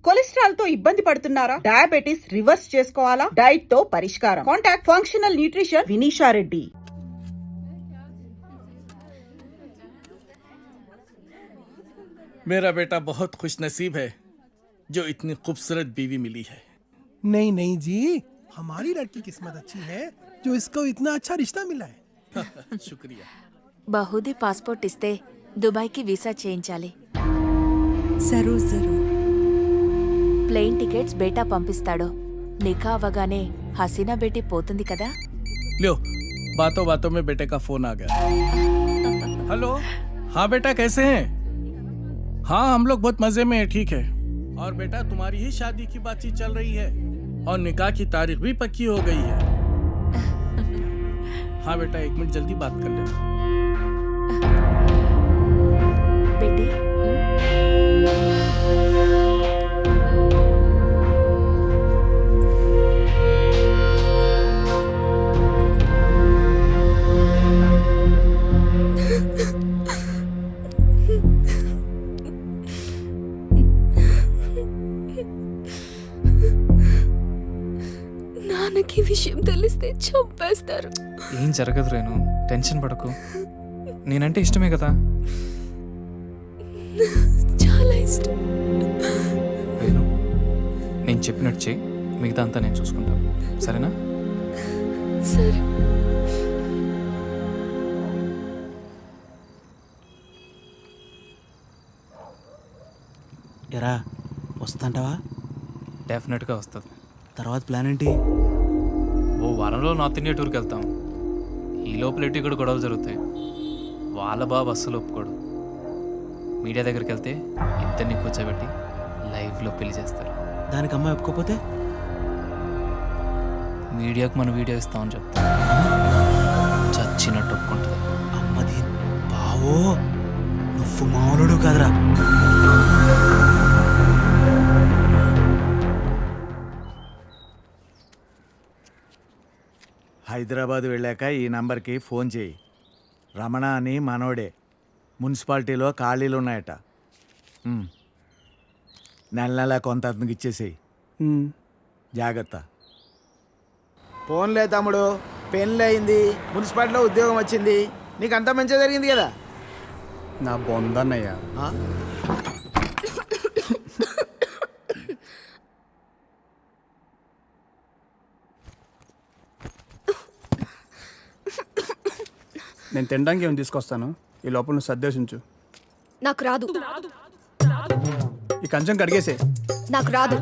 Cholesterol తో ఇబ్బంది పడుతున్నారా? డయాబెటిస్ రివర్స్ చేసుకోవాలా? డైట్ తో పరిష్కారం. Contact functional nutrition Vinisha Reddy. मेरा बेटा बहुत खुश नसीब है जो इतनी खूबसूरत बीवी मिली है. नहीं नहीं जी, हमारी लड़की किस्मत अच्छी है जो इसको इतना अच्छा रिश्ता मिला है. शुक्रिया. బహుదీ పాస్పోర్ట్ ఇస్తే దుబాయ్కి వీసా చేయించాలి. జరూర్ జరూర్. ప్లేన్ టికెట్స్ బేటా పంపిస్తాడు. నికా అవగానే హసీనా బేటీ పోతుంది కదా. लो बातों बातों में बेटे का फोन आ गया. हेलो. हाँ बेटा कैसे हैं? हाँ हम लोग बहुत मजे में हैं. ठीक है. और बेटा तुम्हारी ही शादी की बातचीत चल रही है और निकाह की तारीख भी पक्की हो गई है. हाँ बेटा 1 मिनट जल्दी बात कर लेना. బేటీ నాన్నకి విషయం తెలిస్తే చంపేస్తారు. ఏం జరగదు రేణు, టెన్షన్ పడకు. నేనంటే ఇష్టమే కదా. చాలా ఇష్టం. రేణు నేను చెప్పినట్టు చెయ్యి, మిగతా అంతా నేను చూసుకుంటాను. సరేనా? సరే. ఎరా వస్తుంటావా? డెఫినెట్గా వస్తుంది. తర్వాత ప్లాన్ ఏంటి? ఓ వారంలో నార్త్ ఇండియా టూర్కి వెళ్తాం. ఈ లోపల ఇటు ఇక్కడ గొడవలు జరుగుతాయి. వాళ్ళ బాబు అస్సలు ఒప్పుకోడు. మీడియా దగ్గరికి వెళ్తే ఇద్దరిని కూర్చోబెట్టి లైవ్లో పెళ్లి చేస్తారు. దానికి అమ్మాయి ఒప్పుకోపోతే మీడియాకు మన వీడియో ఇస్తామని చెప్తాం. చచ్చినట్టు ఒప్పుకుంటుంది. అమ్మది బావో, నువ్వు మామూలుడు కాదురా. హైదరాబాద్ వెళ్ళాక ఈ నంబర్కి ఫోన్ చేయి. రమణ అని మనోడే. మున్సిపాలిటీలో ఖాళీలు ఉన్నాయట. నెల నెల కొంత అతనికి ఇచ్చేసేయి. జాగ్రత్త. ఫోన్లే తమ్ముడు, పెళ్ళి అయింది, మున్సిపాలిటీలో ఉద్యోగం వచ్చింది, నీకు అంతా మంచిగా జరిగింది కదా. నా బొందన్నయ్య. నేను తినడానికి ఏమి తీసుకొస్తాను, ఈ లోపల నువ్వు సర్దేశించు. నాకు రాదు. ఈ కంచం కడిగేసే. నాకు రాదు.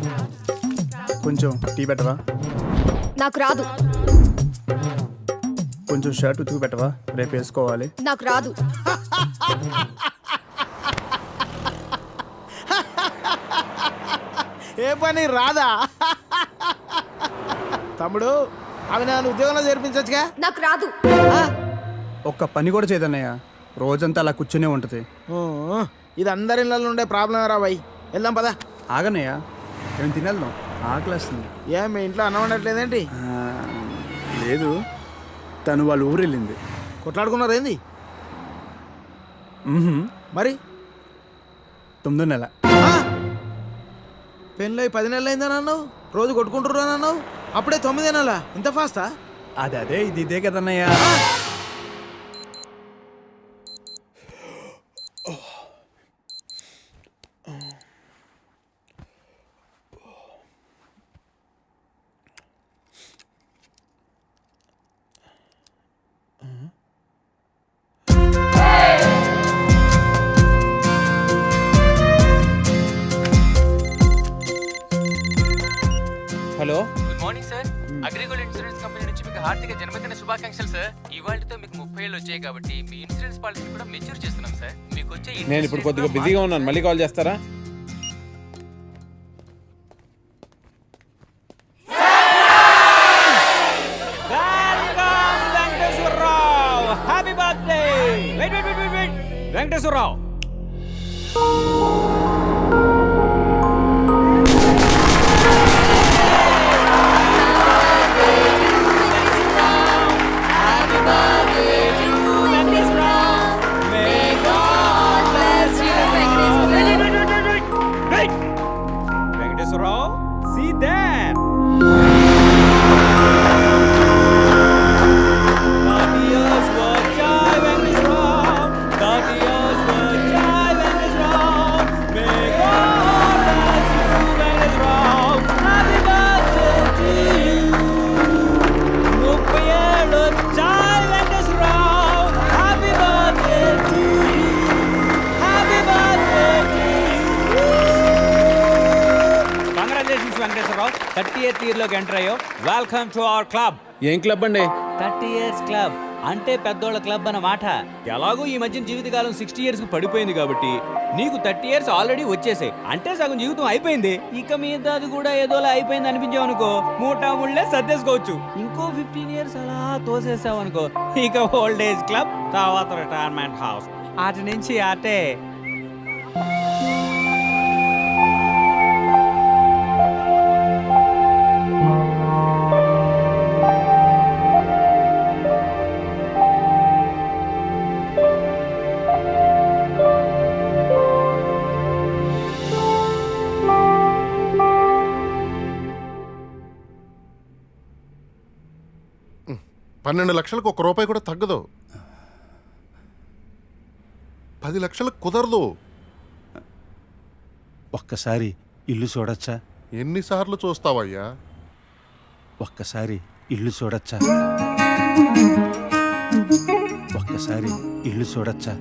కొంచెం టీ పెట్టవా? నాకు రాదు. కొంచెం షర్ట్ ఉతుకు పెట్టవా? రేపు వేసుకోవాలి. నాకు రాదు. ఏ పని రాదా? తమ్ముడు అవి నన్ను ఉద్యోగంలో చేర్పించచ్చుగా. నాకు రాదు. ఒక్క పని కూడా చేయదన్నయ్య, రోజంతా అలా కూర్చునే ఉంటుంది. ఇది అందరి ఇళ్ళలో ఉండే ప్రాబ్లం రా బాయ్. వెళ్దాం పదా. ఆగన్నయ్య, ఏం తినేద్దాం, ఆకలేస్తుంది. ఏం మీ ఇంట్లో అన్నం వండట్లేదేంటి? లేదు, తను వాళ్ళ ఊరు వెళ్ళింది. కొట్లాడుకున్నారు ఏంది? మరి 9వ నెల. పెళ్ళి 10 నెలలు అయిందని అన్నావు, రోజు కొట్టుకుంటుర్రు అని అన్నావు, అప్పుడే 9 నెలలా? ఇంత ఫాస్టా? అదే ఇది ఇదే కదన్నయ్య. Hello, good morning sir. Agrigold insurance company నుంచి మీకు హార్దిక జన్మదిన శుభాకాంక్షలు సార్. ఇవాళతో మీకు 30 ఏళ్ళు వచ్చాయి కాబట్టి మీ ఇన్సూరెన్స్ పాలసీ కూడా మెచ్యూర్ చేస్తున్నాం సార్. మీకు వచ్చే నేను ఇప్పుడు కొద్దిగా బిజీగా ఉన్నాను, మళ్ళీ కాల్ చేస్తారా? Happy birthday Venkateswararao. Venkateswararao. See there. 30 years for Jai Venkateswararao. 30 years for Jai Venkateswararao. May God bless you, Venkateswararao. Happy birthday to you. 30 ఏళ్ళు Jai Venkateswararao. Happy birthday to you. Happy birthday to you. Congratulations, Venkateswararao. 30th year లోకి enter అయ్యో. Welcome to our club. ఏం club అండి? 30 years club అంటే పెద్దోళ్ళ club అన్నమాట. ఎలాగో ఈ మధ్య జీవితకాలం 60 years కు పడిపోయింది కాబట్టి నీకు 30 years ఆల్రెడీ వచ్చేసాయి. అంటే సగం జీవితం అయిపోయింది. ఇక మీద అది కూడా ఏదోలా అయిపోయింది అనిపించావు అనుకో, మూటా ముళ్ళే సర్దేసుకోవచ్చు. ఇంకో 15 years అలా తోసేసావు అనుకో, ఇక ఓల్డ్ ఏజ్ క్లబ్, తర్వాత రిటైర్మెంట్ హౌస్, అటు నుంచి అటే. $12 లక్షలకు ₹1 కూడా తగ్గదు. 10 లక్షలకు కుదరదు. ఒక్కసారి ఇల్లు చూడొచ్చా? ఎన్నిసార్లు చూస్తావయ్యా? ఒక్కసారి ఇల్లు చూడొచ్చా? ఒక్కసారి ఇల్లు చూడొచ్చా?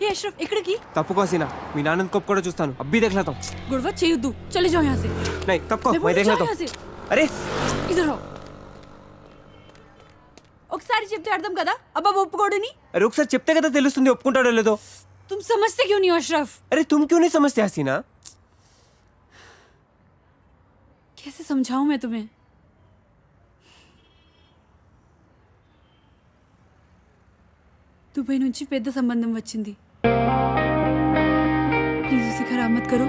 ఏ అష్రఫ్ ఇక్కడికి తప్పుకో సీనా, మీ నాన్నని కప్ కూడా చూస్తాను. అబ్బీ దేఖలాతా హూं. గొడవ చేయొద్దు, చले जाओ यहाँ से. नहीं తప్పుకో, मैं देख लेता हूं. అరే ఇద్దరు ఒకసారి చెప్తే అర్థం కదా అబ్బా ఒప్పుకోడని. అరే ఒకసారి చెప్తే కదా తెలుస్తుంది ఒప్పుకుంటాడో లేదో. तुम समझते क्यों नहीं हो अशरफ? अरे तुम क्यों नहीं समझते हसीना? कैसे समझाऊं मैं तुम्हें? దుబాయ్ నుంచి పెద్ద సంబంధం వచ్చింది. ప్లీజ్ उसे खराब मत करो.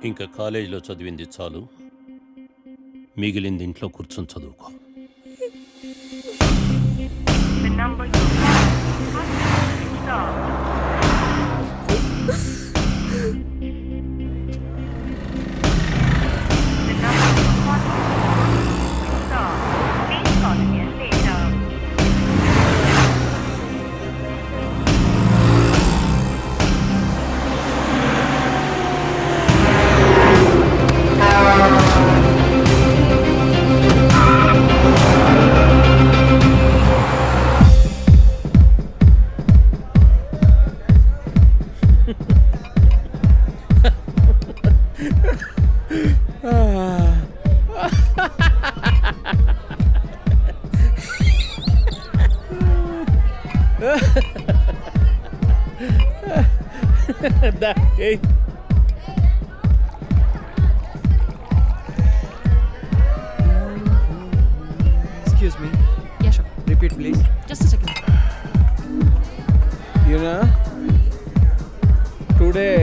ఇంకా కాలేజీలో చదివింది చాలు, మిగిలింది ఇంట్లో కూర్చొని చదువుకో. Excuse me. Yeah, sure. Repeat please. Just a second. You know, today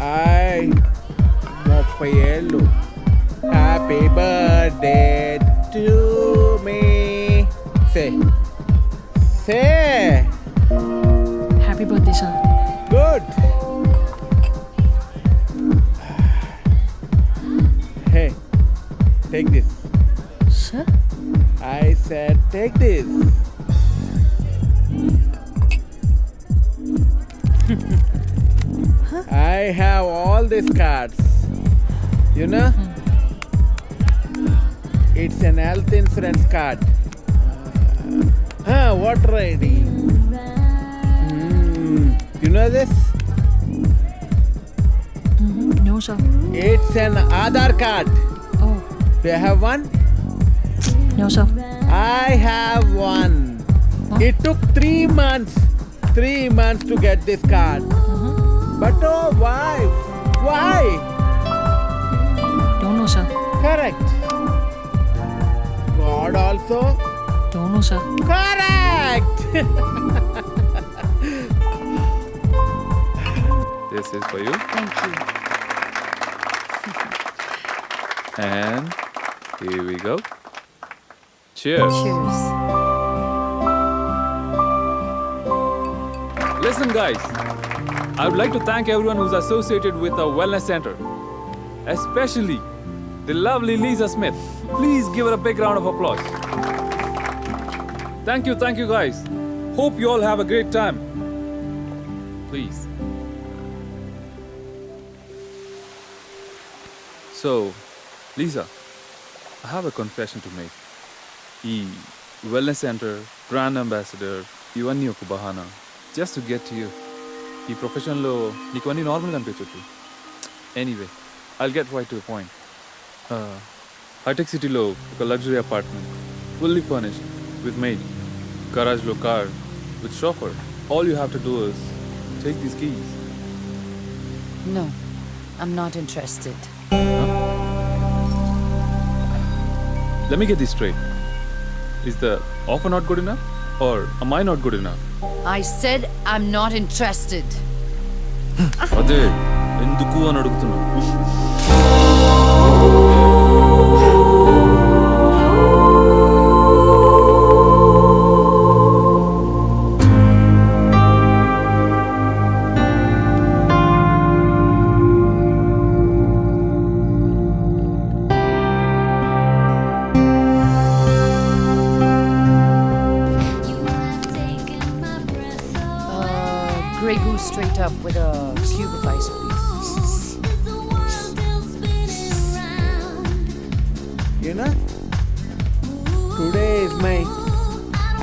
I 30 ఏళ్ళు. Happy birthday to me. Say. Happy birthday, sir. Good. Hey, take this. Sir? I said take this. I have all these cards. You know? It's an health insurance card. Water ID. You know this? No, sir. It's an Aadhaar card. Oh, Do you have one? no, sir. I have one. It took 3 months. 3 months to get this card. But oh, why? Why? No, sir. Correct! This is for you. Thank you. And here we go. Cheers. Cheers. Listen, guys. I would like to thank everyone who's associated with our wellness center, especially the lovely Lisa Smith. Please give her a big round of applause. Thank you, guys. Hope you all have a great time. Please. So, Lisa, I have a confession to make. ఈ wellness centre brand ambassador ఇవన్నీ ఒక బహానా just to get you. ఈ ప్రొఫెషన్లో నీకు అన్నీ నార్మల్గా అనిపించవచ్చు. Anyway I'll get right to the point. Hitech సిటీలో ఒక luxury apartment fully furnished with maid, గరాజ్లో car with chauffeur. All you have to do is take these keys. No, I'm not interested. Let me get this straight. Is the offer not good enough? Or am I not good enough? I said I'm not interested. అదే ఎందుకు అని అడుగుతున్నా. Grey Goose straight up with a cube of ice, please. You know, today is my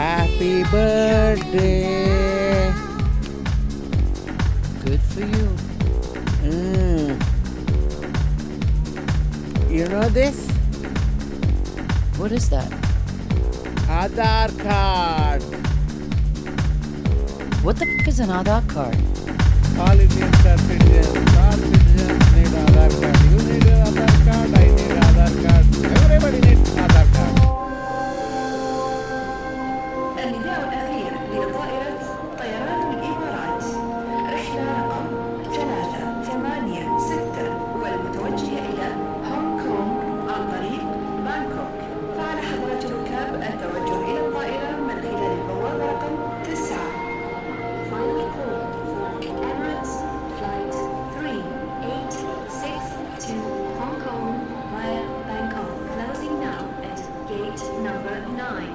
happy birthday. Good for you. You know this? What is that? Aadhaar card. What the f*** is an Aadhaar card? All Indians are citizens. All citizens need Aadhaar card. You need an Aadhaar card. I need Aadhaar card. Everybody needs Aadhaar card. النداء الأخير لطائرة طيران الإمارات رحلة رقم 386 والمتوجهة إلى هونغ كونغ عن طريق بانكوك. فعلى حضرة الركاب التوجه إلى الطائرة من خلال البوابة رقم 9. Final call for Emirates Flight 3862 Hong Kong via Bangkok. Closing now at gate number 9.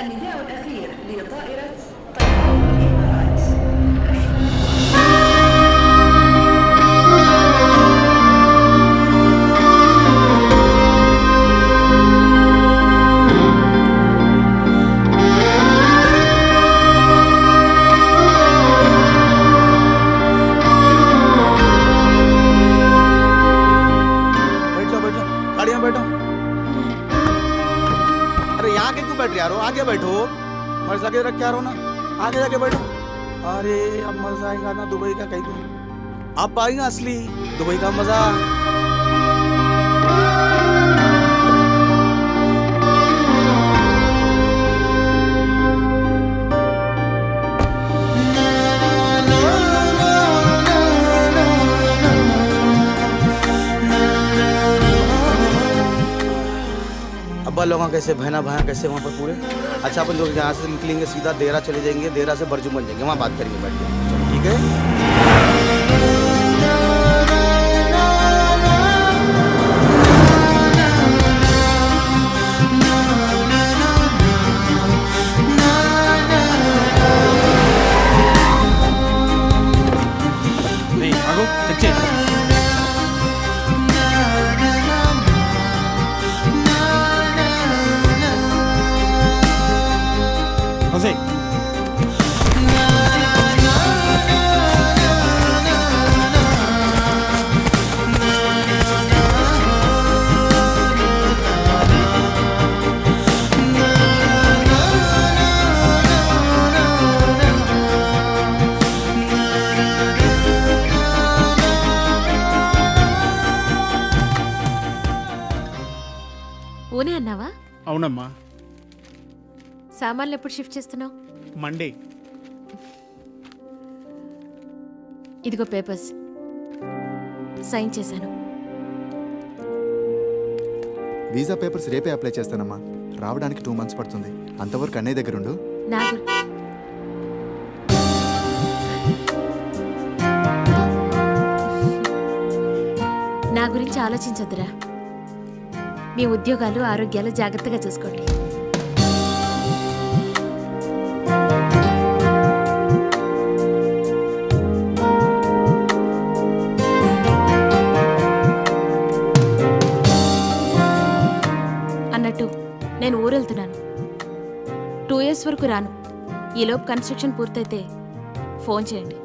النداء الأخير لطائرة طيران الإمارات बैठो गाड़ी में बैठो. अरे यहाँ के क्यों बैठ रहे यारो? आगे बैठो. मर्ज लगे रख के आ रहो ना. आगे जाके बैठो. अरे अब मजा आएगा ना दुबई का कहीं को. अब आएगा असली दुबई का मजा. अब्बा लोग कैसे बहना भाया कैसे वहाँ पर पूरे. अच्छा अपन लोग यहाँ से निकलेंगे सीधा देरा चले जाएंगे. देरा से बरजू बन जाएंगे. वहाँ बात करेंगे बैठ के. ठीक है. ఆగు, చెక్ చేయి. హోసే ఊనే అన్నావా? అవునమ్మా, సామాన్లు ఎప్పుడు షిఫ్ట్ చేస్తున్నావు? మండే. ఇదిగో పేపర్స్ సైన్ చేశాను. వీసా పేపర్స్ రేపే అప్లై చేస్తానమ్మా. రావడానికి 2 months పడుతుంది. అంతవరకు అన్నయ్య దగ్గర ఉండు. నా గురించి ఆలోచించొద్దురా. మీ ఉద్యోగాలు ఆరోగ్యాలు జాగ్రత్తగా చూసుకోండి. అన్నట్టు నేను ఊరెళ్తున్నాను. 2 years వరకు రాను. ఈలోపు కన్స్ట్రక్షన్ పూర్తయితే ఫోన్ చేయండి.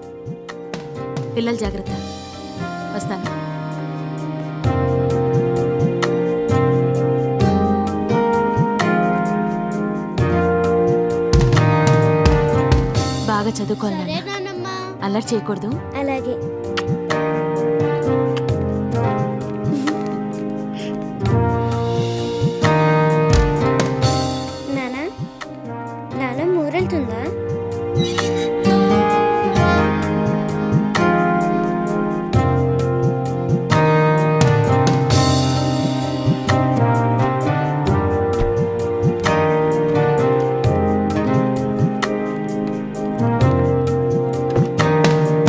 పిల్లలు జాగ్రత్త. వస్తాను. బాగా చదువుకోవాలి. అల్లరి చేయకూడదు. అలాగే.